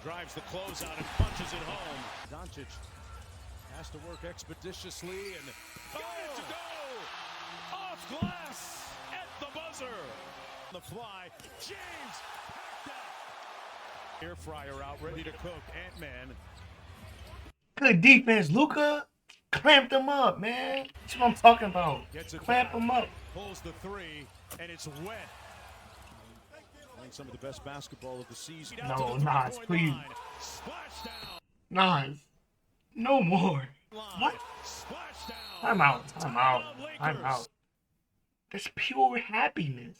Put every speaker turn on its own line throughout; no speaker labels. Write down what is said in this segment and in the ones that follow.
drives the closeout and punches it home. Doncic has to work expeditiously and got it to go! Off glass at the buzzer. The fly, James packed out. Air fryer out, ready to cook. Ant-Man.
Good defense, Luka. Clamped him up, man. That's what I'm talking about. Clamp him up.
Pulls the three, and it's wet. Playing some of the best basketball of the season.
No, Nas, please. Nas, no more. What? I'm out. I'm out. I'm out. That's pure happiness.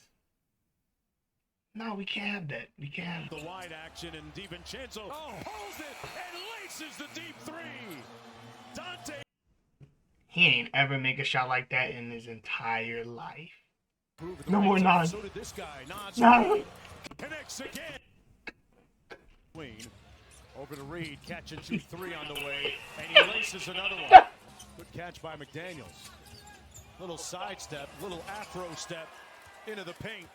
No, we can't have that. We can't have
the wide action, and DiVincenzo holds it and laces the deep three. Dante.
He ain't ever make a shot like that in his entire life. No more Nas.
So did this guy.
Nas.
Connects again. Queen over to Reed. Catch and shoot three on the way, and he laces another one. Good catch by McDaniels. Little sidestep, little afro step into the paint.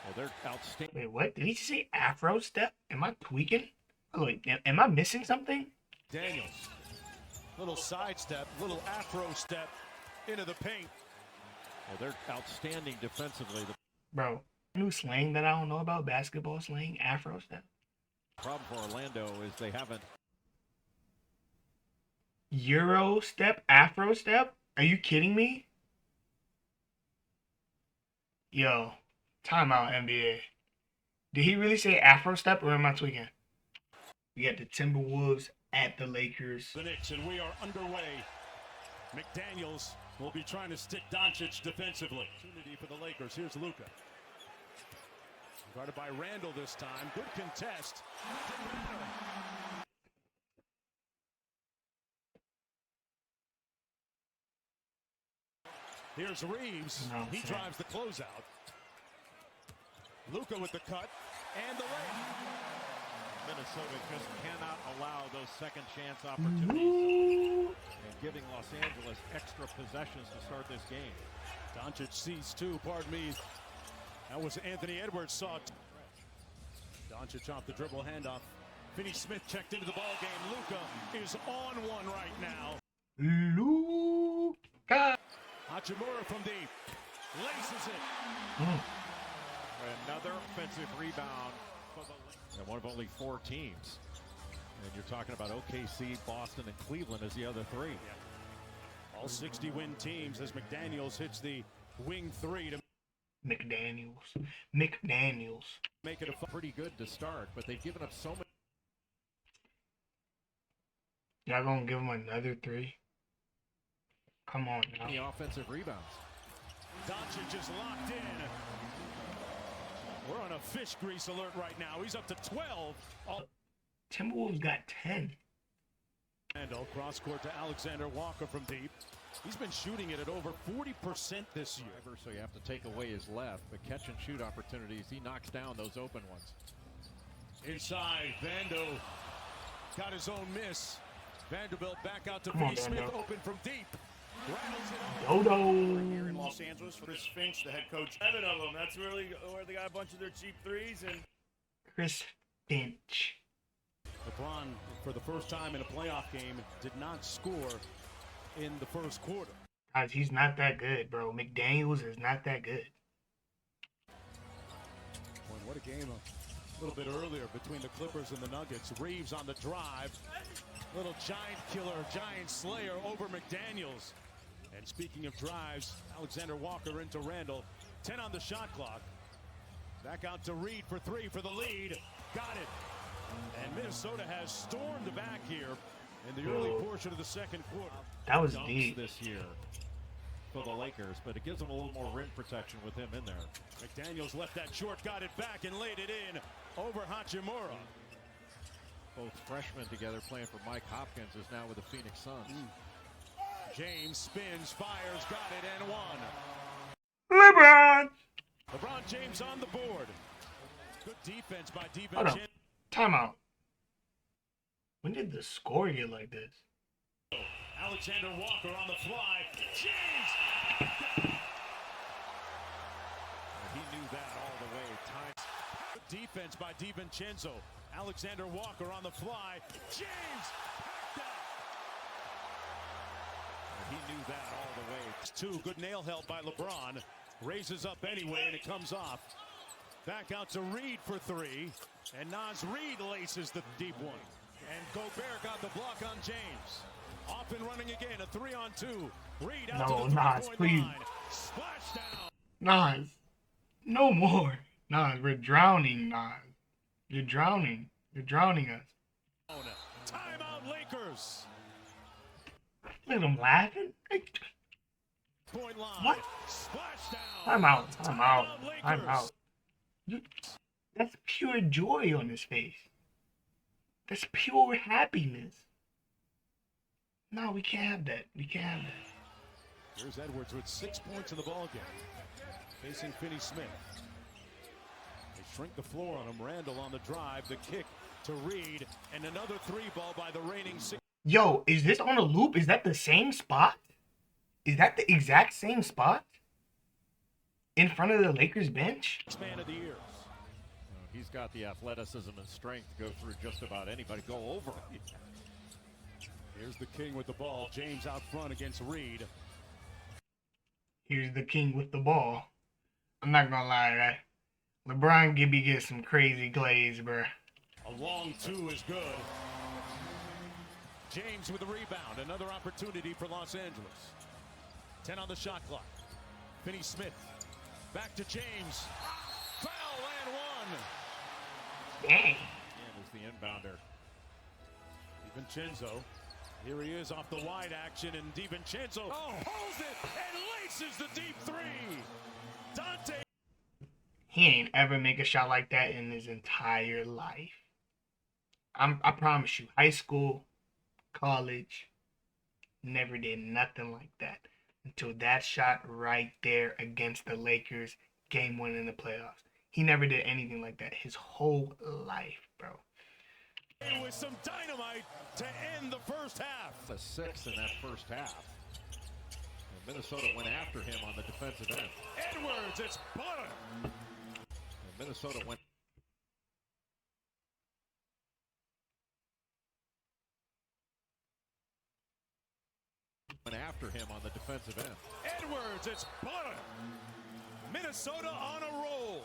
Well, they're outstanding.
Wait, what? Did he say afro step? Am I tweaking? Oh, wait, am I missing something?
Daniels. Little sidestep, little afro step into the paint. Well, they're outstanding defensively.
Bro, new slang that I don't know about, basketball slang, afro step.
Problem for Orlando is they haven't.
Euro step, afro step? Are you kidding me? Yo, timeout NBA. Did he really say afro step or am I tweaking? We got the Timberwolves at the Lakers.
The Knicks, and we are underway. McDaniels will be trying to stick Doncic defensively. Opportunity for the Lakers. Here's Luka. Guarded by Randall this time. Good contest. Here's Reeves.
No,
he drives the closeout. Luka with the cut and the lay. Minnesota just cannot allow those second chance opportunities and giving Los Angeles extra possessions to start this game. Doncic sees two, pardon me. That was Anthony Edwards saw. Doncic off the dribble handoff. Finney Smith checked into the ball game. Luka is on one right now.
Luka.
Hachimura from deep. Laces it. Another offensive rebound. And one of only 4 teams. And you're talking about OKC, Boston, and Cleveland as the other 3. Yeah. All 60-win teams as McDaniels hits the wing 3 to
McDaniels.
Make it a pretty good to start, but they've given up so many.
Y'all gonna give him another 3? Come on now.
The offensive rebounds. Doncic is locked in. We're on a fish grease alert right now. He's up to 12.
Timberwolves got 10.
Randall cross court to Alexander Walker from deep. He's been shooting it at over 40% this year. So you have to take away his left, but catch and shoot opportunities. He knocks down those open ones. Inside, Vando got his own miss. Vanderbilt back out to Finney Smith, open from deep.
Dodo.
Here in Los Angeles, Chris Finch, the head coach. 7 of them. That's really where they got a bunch of their cheap threes. And
Chris Finch.
LeBron, for the first time in a playoff game, did not score in the first quarter.
Guys, he's not that good, bro. McDaniels is not that good.
What a game a little bit earlier between the Clippers and the Nuggets. Reeves on the drive. Little giant killer, giant slayer over McDaniels. And speaking of drives, Alexander Walker into Randall. 10 on the shot clock. Back out to Reed for 3 for the lead. Got it. And Minnesota has stormed back here in the early portion of the second quarter.
That was deep
this year for the Lakers, but it gives them a little more rim protection with him in there. McDaniels left that short, got it back, and laid it in over Hachimura. Both freshmen together playing for Mike Hopkins is now with the Phoenix Suns. James spins, fires, got it, and won. LeBron James on the board. Good defense by DiVincenzo.
Timeout. When did the score get like this?
Alexander Walker on the fly. James! He knew that all the way. Time. defense by DiVincenzo. Alexander Walker on the fly. James packed out. He knew that all the way. 2, good nail help by LeBron. Raises up anyway, and it comes off. Back out to Reed for 3. And Nas Reed laces the deep one. And Gobert got the block on James. Off and running again, a 3-on-2. Reed out to the three-point line. Splash down.
Nas, no more. Nas, we're drowning, Nas. You're drowning. You're drowning us.
Timeout Lakers.
Look at him laughing.
Point line.
What?
Splash down.
I'm out. I'm out.
Lakers.
I'm out. That's pure joy on his face. That's pure happiness. No, we can't have that. We can't have that.
Here's Edwards with 6 points in the ballgame. Facing Finney Smith. They shrink the floor on him. Randall on the drive. The kick to Reed. And another 3-ball by the reigning 6.
Yo, is this on a loop? Is that the same spot? Is that the exact same spot? In front of the Lakers bench?
Man of the year.
He's got the athleticism and strength to go through just about anybody. Go over.
Here's the king with the ball. James out front against Reed.
Here's the king with the ball. I'm not gonna lie, right? LeBron Gibby gets some crazy glaze, bruh.
A long 2 is good. James with the rebound. Another opportunity for Los Angeles. 10 on the shot clock. Finney Smith. Back to James. Foul and 1.
Dang.
And is the inbounder.
DiVincenzo. Here he is off the wide action, and DiVincenzo holds it and laces the deep 3. Dante.
He ain't ever make a shot like that in his entire life. I promise you, high school, college, never did nothing like that until that shot right there against the Lakers, game 1 in the playoffs. He never did anything like that his whole life, bro.
With some dynamite to end the first half.
A 6 in that first half. And Minnesota went after him on the defensive end.
Edwards, it's butter.
And Minnesota went after him on the defensive end.
Edwards, it's butter. Minnesota on a roll.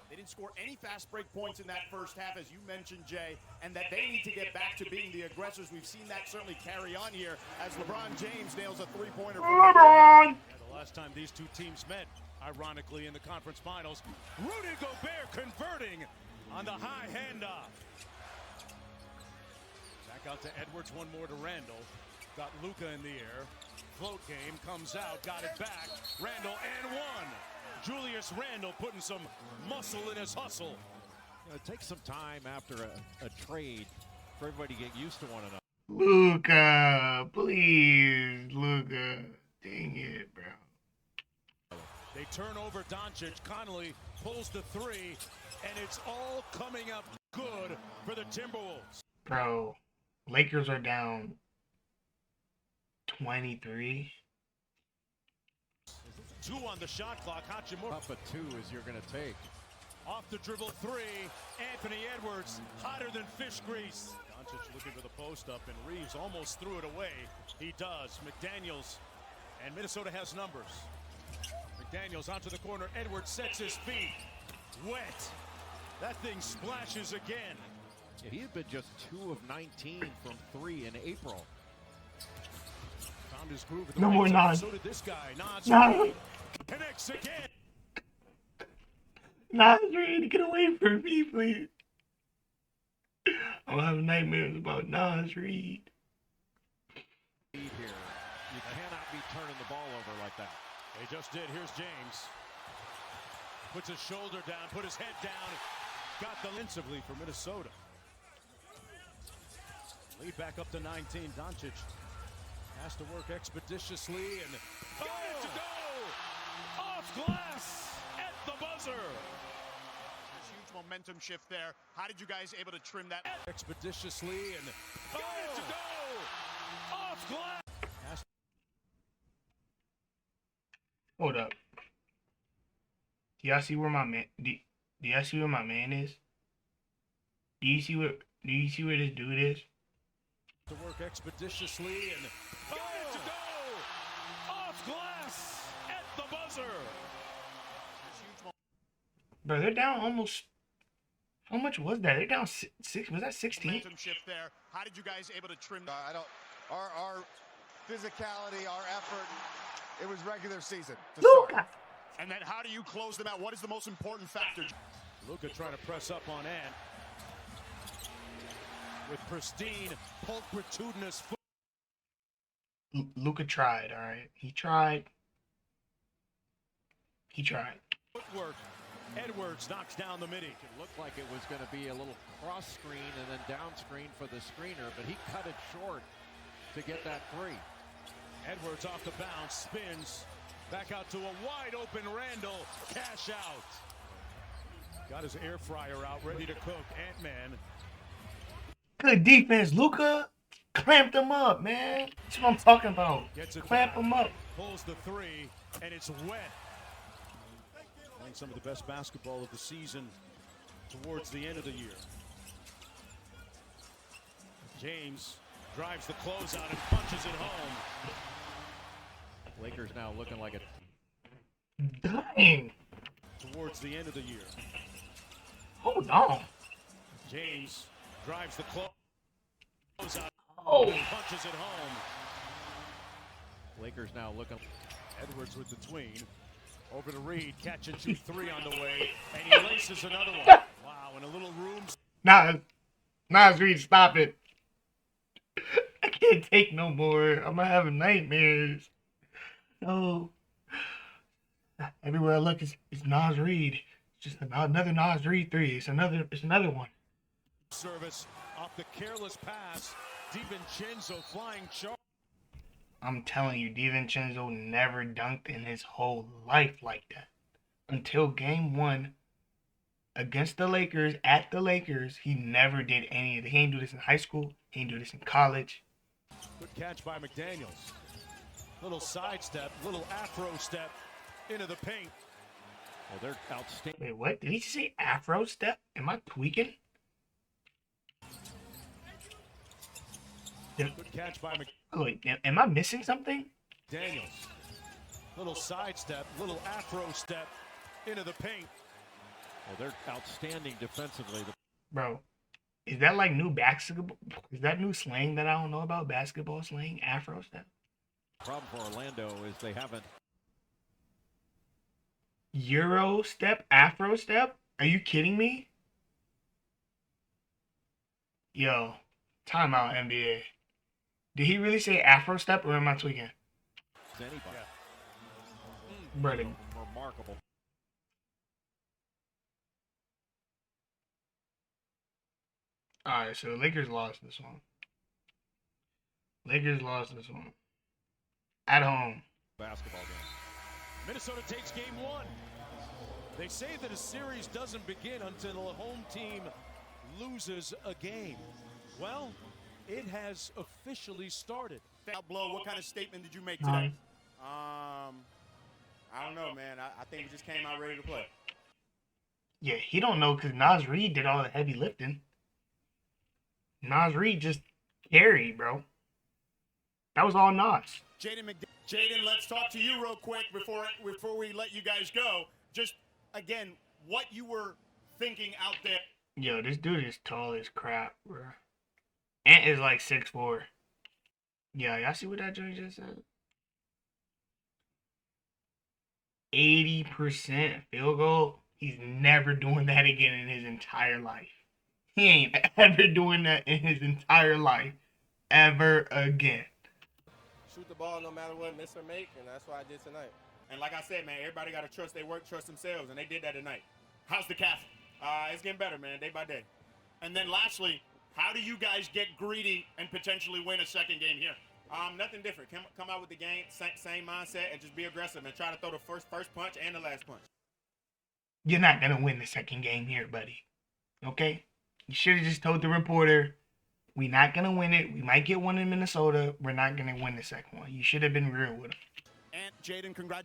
They didn't score any fast break points in that first half, as you mentioned, Jay, and that they need to get back to being the aggressors. We've seen that certainly carry on here as LeBron James nails a 3-pointer.
LeBron!
The last time these two teams met, ironically, in the conference finals, Rudy Gobert converting on the high handoff. Back out to Edwards, one more to Randall. Got Luka in the air. Float game comes out, got it back. Randall and 1. Julius Randall putting some muscle in his hustle.
It takes some time after a trade for everybody to get used to one another.
Luka, please, Luka. Dang it, bro.
They turn over Doncic. Connolly pulls the 3, and it's all coming up good for the Timberwolves.
Bro, Lakers are down 23.
2 on the shot clock. Hachimura.
Up a 2 is you're going to take.
Off the dribble 3. Anthony Edwards, hotter than fish grease. Doncic looking for the post up, and Reeves almost threw it away. He does. McDaniels, and Minnesota has numbers. McDaniels onto the corner. Edwards sets his feet. Wet. That thing splashes again.
Yeah, he had been just 2 of 19 from 3 in April.
Found his groove at the
No
right
more
time.
Nas.
So did this guy. Nas
No.
Reed connects again.
Nas Reed, get away from me, please. I'm having nightmares about Nas Reed.
Here, you cannot be turning the ball over like that.
They just did. Here's James. Puts his shoulder down, put his head down. Got the offensively for Minnesota. Lead back up to 19. Doncic has to work expeditiously and got it to go! Off glass at the buzzer.
Huge momentum shift there. How did you guys able to trim that?
Expeditiously and got it to go! Off glass.
Hold up. Do y'all see where my man? Do y'all see where my man is? Do you see what? Do you see where this dude is?
To work expeditiously and got it to go off glass at the buzzer.
Bro, they're down almost. How much was that? They're down six. Was that 16?
Momentum shift there. How did you guys able to trim?
I don't. Our physicality, our effort. It was regular season.
Luka.
And then how do you close them out? What is the most important factor?
Luka trying to press up on Ant with pristine, pulchritudinous foot.
Luka tried. All right, he tried. He tried.
Footwork. Edwards knocks down the midi.
It looked like it was going to be a little cross screen and then down screen for the screener, but he cut it short to get that three.
Edwards off the bounce, spins, back out to a wide open Randall, cash out. Got his air fryer out, ready to cook. Ant-Man.
Good defense, Luka. Clamped him up, man. That's what I'm talking about.
Gets it
Clamp
back,
him up.
pulls the three, and it's wet. Playing some of the best basketball of the season towards the end of the year. James drives the closeout and punches it home.
Lakers now looking like a
Dang.
Towards the end of the year.
Hold on.
James drives the closeout.
Oh.
Punches it home.
Lakers now looking.
Edwards with the tween. Over to Reed, catching 2-3 on the way, and he laces another one. Wow, in a little room.
Nas Reed, stop it. I can't take no more. I'm gonna have nightmares. No. Everywhere I look, it's Nas Reed. It's just another Nas Reed three. It's another one.
Service off the careless pass. DiVincenzo flying charge.
I'm telling you, DiVincenzo never dunked in his whole life like that. Until game 1 against the Lakers, at the Lakers, he never did any of it. He ain't do this in high school. He ain't do this in college.
Good catch by McDaniels. Little sidestep, little afro step into the paint.
Well, they're outstanding.
Wait, what? Did he say afro step? Am I tweaking?
Good catch by
Wait, am I missing something?
McDaniels. Little sidestep, little afro step into the paint.
Well, they're outstanding defensively.
Bro, is that like new basketball? Is that new slang that I don't know about? Basketball slang? Afro step?
Problem for Orlando is they haven't.
Euro step? Afro step? Are you kidding me? Yo, timeout NBA. Did he really say Afro step or am I tweaking?
Anybody.
Brother.
Remarkable.
Alright, so Lakers lost this one. Lakers lost this one. At home.
Basketball game.
Minnesota takes game 1. They say that a series doesn't begin until a home team loses a game. Well, it has officially started.
Blow, what kind of statement did you make today? I don't know, man. I think we just came out ready to play.
Yeah, he don't know because Nas Reed did all the heavy lifting. Nas Reed just carried, bro. That was all Nas.
Jaden, let's talk to you real quick before we let you guys go. Just, again, what you were thinking out there.
Yo, this dude is tall as crap, bro. Ant is like 6'4". Yeah, y'all see what that joint just said? 80% field goal. He's never doing that again in his entire life. He ain't ever doing that in his entire life. Ever again.
Shoot the ball no matter what, miss or make, and that's what I did tonight.
And like I said, man, everybody got to trust their work, trust themselves, and they did that tonight. How's the calf? It's getting better, man, day by day. And then lastly, how do you guys get greedy and potentially win a second game here? Nothing different. Come out with the game, same mindset, and just be aggressive and try to throw the first punch and the last punch.
You're not going to win the second game here, buddy. Okay? You should have just told the reporter, we're not going to win it. We might get one in Minnesota. We're not going to win the second one. You should have been real with him.
And Jaden, congratulations.